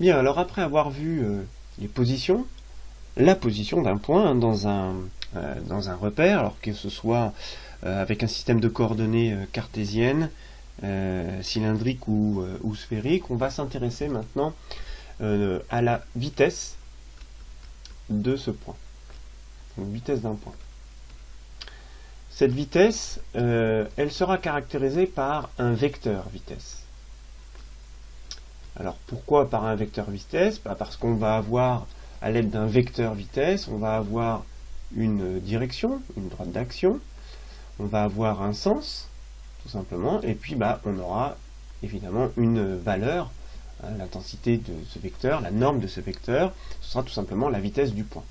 Bien, alors après avoir vu les positions, la position d'un point dans un repère, alors que ce soit avec un système de coordonnées cartésiennes, cylindrique ou sphérique, on va s'intéresser maintenant à la vitesse de ce point. Donc, vitesse d'un point. Cette vitesse, elle sera caractérisée par un vecteur vitesse. Alors pourquoi par un vecteur vitesse? Parce qu'on va avoir, à l'aide d'un vecteur vitesse, on va avoir une direction, une droite d'action, on va avoir un sens, tout simplement, et puis on aura évidemment une valeur, l'intensité de ce vecteur, la norme de ce vecteur, ce sera tout simplement la vitesse du point.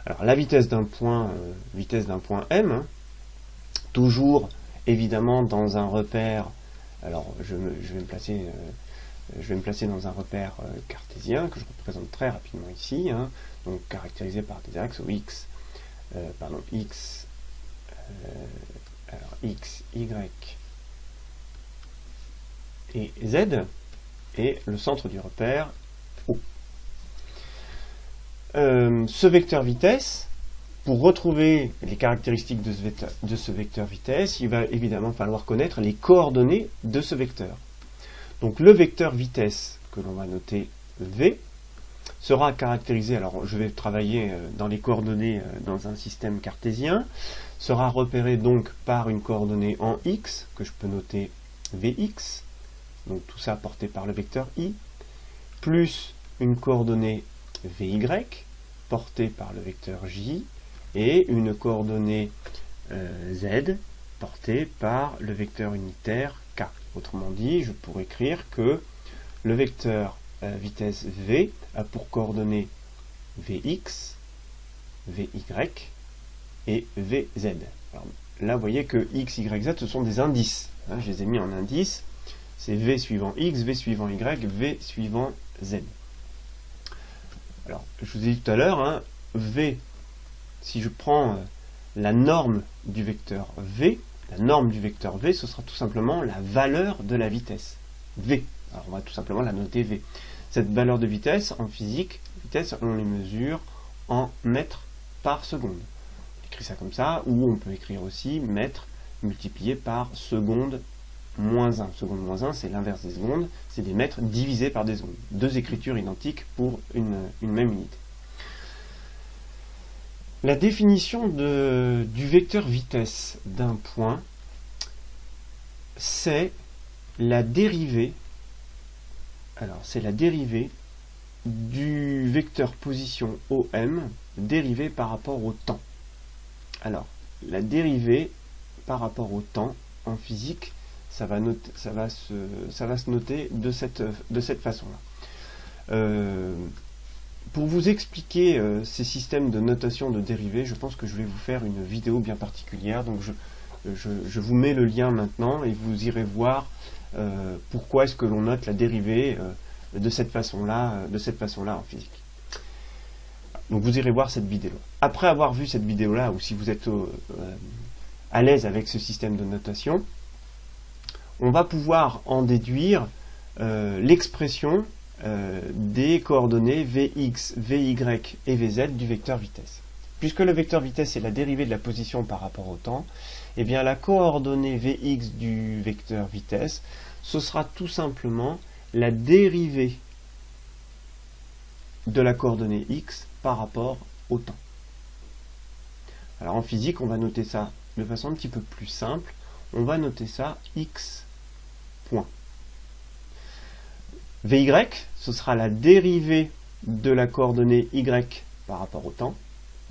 Alors la vitesse d'un point M, toujours évidemment dans un repère, alors je vais me placer dans un repère cartésien que je représente très rapidement ici, donc caractérisé par des axes X, Y et Z, et le centre du repère O. Ce vecteur vitesse, pour retrouver les caractéristiques de ce vecteur vitesse, il va évidemment falloir connaître les coordonnées de ce vecteur. Donc le vecteur vitesse, que l'on va noter V, sera caractérisé, alors je vais travailler dans les coordonnées dans un système cartésien, sera repéré donc par une coordonnée en X, que je peux noter Vx, donc tout ça porté par le vecteur I, plus une coordonnée Vy, portée par le vecteur J, et une coordonnée Z, portée par le vecteur unitaire K. Autrement dit, je pourrais écrire que le vecteur vitesse V a pour coordonnées Vx, Vy et Vz. Alors, là, vous voyez que X, Y, Z, ce sont des indices. Je les ai mis en indice. C'est V suivant X, V suivant Y, V suivant Z. Alors, je vous ai dit tout à l'heure, V, si je prends la norme du vecteur V, ce sera tout simplement la valeur de la vitesse, V. Alors on va tout simplement la noter V. Cette valeur de vitesse, en physique, on les mesure en mètres par seconde. On écrit ça comme ça, ou on peut écrire aussi mètres multiplié par seconde moins 1. Seconde moins 1, c'est l'inverse des secondes, c'est des mètres divisés par des secondes. Deux écritures identiques pour une même unité. La définition du vecteur vitesse d'un point, c'est la dérivée, du vecteur position OM dérivé par rapport au temps. Alors, la dérivée par rapport au temps, en physique, ça va se noter de cette façon-là. Pour vous expliquer ces systèmes de notation de dérivées, je pense que je vais vous faire une vidéo bien particulière. Donc je vous mets le lien maintenant et vous irez voir pourquoi est-ce que l'on note la dérivée de cette façon-là en physique. Donc vous irez voir cette vidéo. Après avoir vu cette vidéo-là, ou si vous êtes à l'aise avec ce système de notation, on va pouvoir en déduire l'expression des coordonnées Vx, Vy et Vz du vecteur vitesse. Puisque le vecteur vitesse est la dérivée de la position par rapport au temps, eh bien la coordonnée Vx du vecteur vitesse, ce sera tout simplement la dérivée de la coordonnée x par rapport au temps. Alors en physique, on va noter ça de façon un petit peu plus simple. On va noter ça x point. Vy, ce sera la dérivée de la coordonnée y par rapport au temps.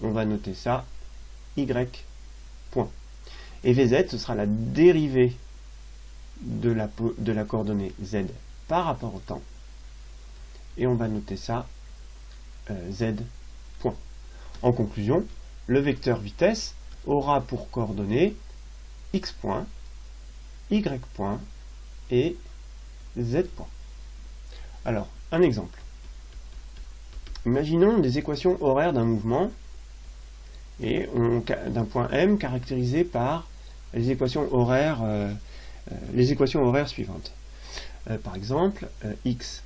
On va noter ça y point. Et Vz, ce sera la dérivée de la coordonnée z par rapport au temps. Et on va noter ça z point. En conclusion, le vecteur vitesse aura pour coordonnées x point, y point et z point. Alors, un exemple. Imaginons des équations horaires d'un mouvement et d'un point M caractérisé par les équations horaires suivantes. Par exemple, x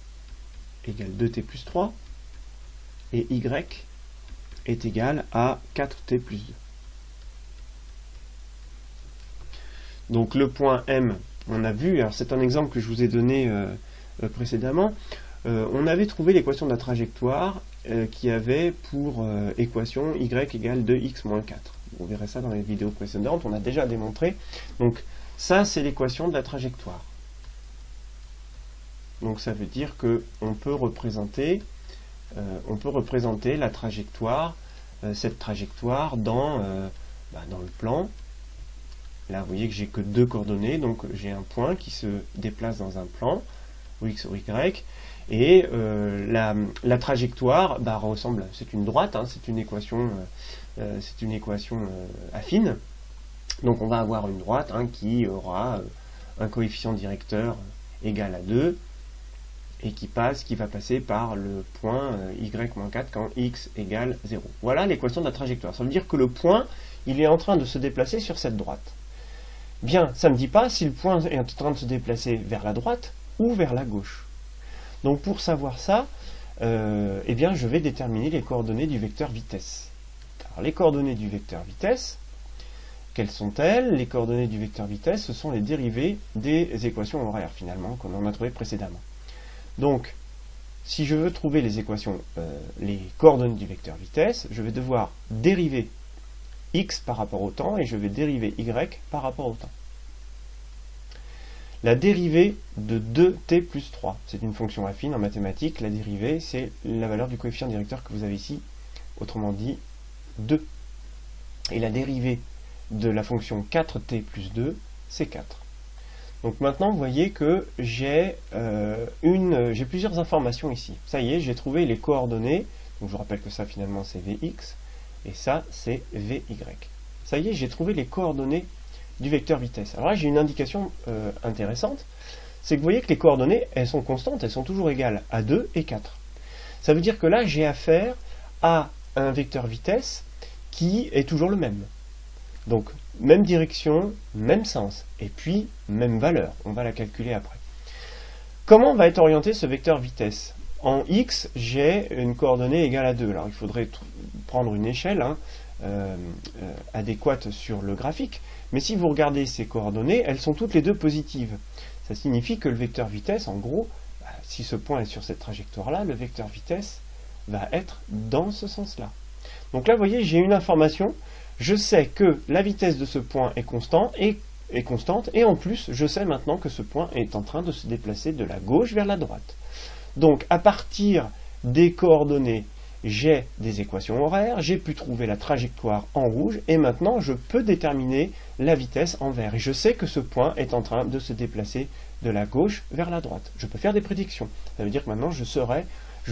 égale 2t plus 3, et y est égal à 4t plus 2. Donc le point M, on a vu, alors c'est un exemple que je vous ai donné précédemment, on avait trouvé l'équation de la trajectoire qui avait pour équation y égale 2x moins 4. Vous verrez ça dans les vidéos précédentes, on a déjà démontré. Donc ça, c'est l'équation de la trajectoire. Donc ça veut dire qu'on peut représenter la trajectoire, cette trajectoire dans le plan. Là, vous voyez que j'ai que deux coordonnées, donc j'ai un point qui se déplace dans un plan, ou x ou y, et la trajectoire ressemble, c'est une droite, hein, c'est une équation affine. Donc on va avoir une droite qui aura un coefficient directeur égal à 2, et qui va passer par le point y-4 quand x égale 0. Voilà l'équation de la trajectoire. Ça veut dire que le point, il est en train de se déplacer sur cette droite. Bien, ça ne me dit pas si le point est en train de se déplacer vers la droite ou vers la gauche. Donc pour savoir ça, je vais déterminer les coordonnées du vecteur vitesse. Alors les coordonnées du vecteur vitesse, quelles sont-elles? Les coordonnées du vecteur vitesse, ce sont les dérivées des équations horaires, finalement, qu'on en a trouvées précédemment. Donc, si je veux trouver les coordonnées du vecteur vitesse, je vais devoir dériver x par rapport au temps et je vais dériver y par rapport au temps. La dérivée de 2t plus 3, c'est une fonction affine en mathématiques. La dérivée, c'est la valeur du coefficient directeur que vous avez ici, autrement dit 2. Et la dérivée de la fonction 4t plus 2, c'est 4. Donc maintenant, vous voyez que j'ai plusieurs informations ici. Ça y est, j'ai trouvé les coordonnées. Donc je vous rappelle que ça, finalement, c'est Vx. Et ça, c'est Vy. Ça y est, j'ai trouvé les coordonnées du vecteur vitesse. Alors là, j'ai une indication intéressante. C'est que vous voyez que les coordonnées, elles sont constantes. Elles sont toujours égales à 2 et 4. Ça veut dire que là, j'ai affaire à un vecteur vitesse qui est toujours le même. Donc, même direction, même sens, et puis même valeur. On va la calculer après. Comment va être orienté ce vecteur vitesse? En x, j'ai une coordonnée égale à 2. Alors, il faudrait prendre une échelle adéquate sur le graphique. Mais si vous regardez ces coordonnées, elles sont toutes les deux positives. Ça signifie que le vecteur vitesse, en gros, si ce point est sur cette trajectoire-là, le vecteur vitesse va être dans ce sens-là. Donc là, vous voyez, j'ai une information. Je sais que la vitesse de ce point est constante, et en plus, je sais maintenant que ce point est en train de se déplacer de la gauche vers la droite. Donc, à partir des coordonnées, j'ai des équations horaires, j'ai pu trouver la trajectoire en rouge, et maintenant, je peux déterminer la vitesse en vert. Et je sais que ce point est en train de se déplacer de la gauche vers la droite. Je peux faire des prédictions. Ça veut dire que maintenant, je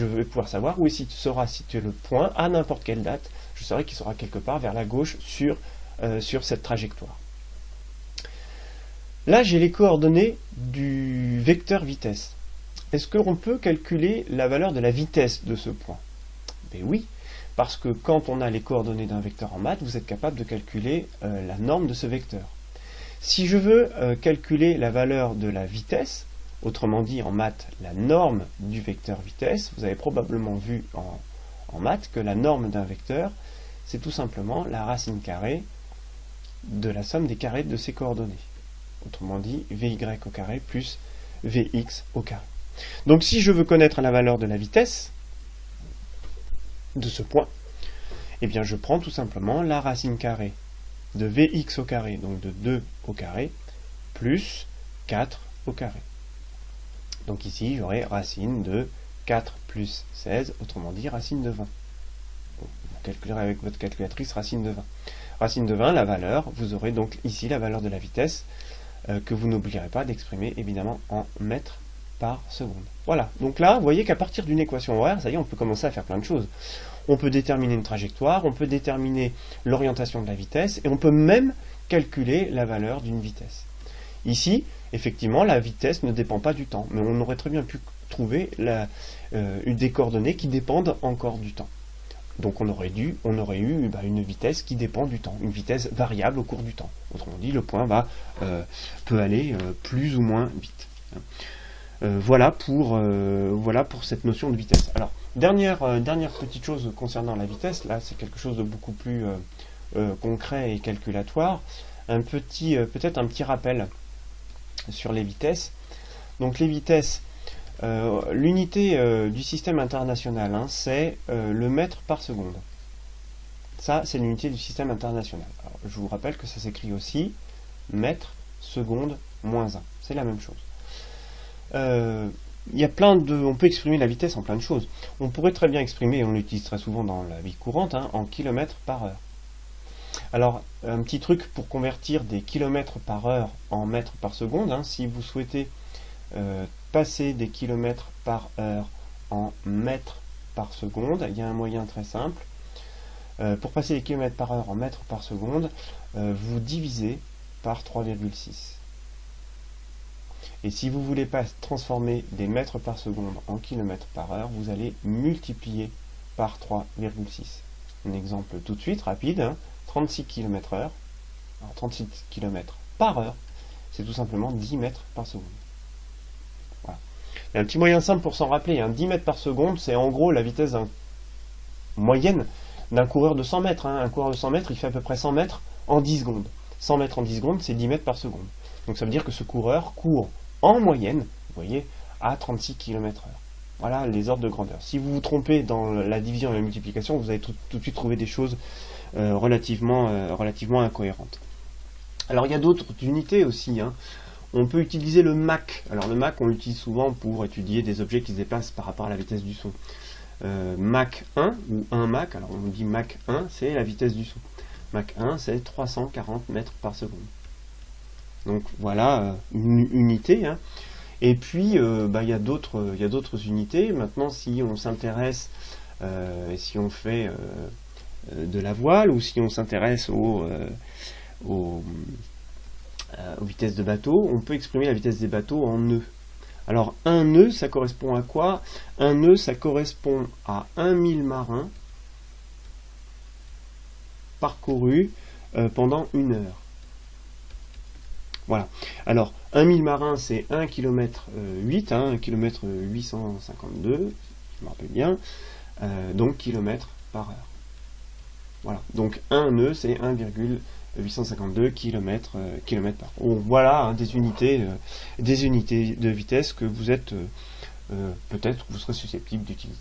vais pouvoir savoir où sera situé le point à n'importe quelle date. Je saurai qu'il sera quelque part vers la gauche sur cette trajectoire. Là, j'ai les coordonnées du vecteur vitesse. Est-ce qu'on peut calculer la valeur de la vitesse de ce point? Ben oui, parce que quand on a les coordonnées d'un vecteur en maths, vous êtes capable de calculer la norme de ce vecteur. Si je veux calculer la valeur de la vitesse, autrement dit en maths, la norme du vecteur vitesse, vous avez probablement vu en maths que la norme d'un vecteur, c'est tout simplement la racine carrée de la somme des carrés de ses coordonnées. Autrement dit, Vy au carré plus Vx au carré. Donc si je veux connaître la valeur de la vitesse de ce point, eh bien je prends tout simplement la racine carrée de Vx au carré, donc de 2 au carré, plus 4 au carré. Donc ici, j'aurai racine de 4 plus 16, autrement dit racine de 20. Vous calculerez avec votre calculatrice racine de 20. Racine de 20, la valeur, vous aurez donc ici la valeur de la vitesse que vous n'oublierez pas d'exprimer évidemment en mètres par seconde. Voilà, donc là, vous voyez qu'à partir d'une équation horaire, ça y est, on peut commencer à faire plein de choses. On peut déterminer une trajectoire, on peut déterminer l'orientation de la vitesse, et on peut même calculer la valeur d'une vitesse. Ici, effectivement, la vitesse ne dépend pas du temps, mais on aurait très bien pu trouver des coordonnées qui dépendent encore du temps. Donc on aurait eu une vitesse qui dépend du temps, une vitesse variable au cours du temps. Autrement dit, le point peut aller plus ou moins vite. Voilà pour cette notion de vitesse. Alors, dernière petite chose concernant la vitesse, là c'est quelque chose de beaucoup plus concret et calculatoire. Peut-être un petit rappel sur les vitesses. Donc les vitesses, l'unité du système international, hein, c'est le mètre par seconde. Ça, c'est l'unité du système international. Alors, je vous rappelle que ça s'écrit aussi mètre, seconde, moins 1. C'est la même chose. Il y a on peut exprimer la vitesse en plein de choses. On pourrait très bien exprimer, et on l'utilise très souvent dans la vie courante, hein, en kilomètres par heure. Alors, un petit truc pour convertir des kilomètres par heure en mètres par seconde, hein, si vous souhaitez passer des kilomètres par heure en mètres par seconde, il y a un moyen très simple. Pour passer des kilomètres par heure en mètres par seconde, vous divisez par 3,6. Et si vous voulez pas transformer des mètres par seconde en kilomètres par heure, vous allez multiplier par 3,6. Un exemple tout de suite, rapide, hein, 36 km/h. Alors 36 km par heure, c'est tout simplement 10 mètres par seconde. Voilà. Il y a un petit moyen simple pour s'en rappeler, hein, 10 mètres par seconde, c'est en gros la vitesse moyenne d'un coureur de 100 mètres. Hein. Un coureur de 100 mètres, il fait à peu près 100 mètres en 10 secondes. 100 mètres en 10 secondes, c'est 10 mètres par seconde. Donc ça veut dire que ce coureur court en moyenne, vous voyez, à 36 km/h. Voilà les ordres de grandeur. Si vous vous trompez dans la division et la multiplication, vous allez tout de suite trouver des choses relativement incohérentes. Alors il y a d'autres unités aussi. Hein. On peut utiliser le Mach. Alors le Mach, on l'utilise souvent pour étudier des objets qui se déplacent par rapport à la vitesse du son. Mach 1 ou 1 Mach, alors on dit Mach 1, c'est la vitesse du son. Mach 1, c'est 340 mètres par seconde. Donc voilà une unité. Hein. Et puis il y a d'autres unités. Maintenant, si on s'intéresse, si on fait de la voile, ou si on s'intéresse aux vitesses de bateau, on peut exprimer la vitesse des bateaux en nœuds. Alors un nœud, ça correspond à quoi? Un nœud, ça correspond à 1 000 marins parcourus pendant 1 heure. Voilà. Alors, 1 000 marins, c'est 1 km 8, hein, 1 km 852, je me rappelle bien, donc kilomètres par heure. Voilà. Donc, un nœud, c'est 1,852 km par heure. Donc, voilà, hein, des unités de vitesse que vous êtes, peut-être, vous serez susceptible d'utiliser.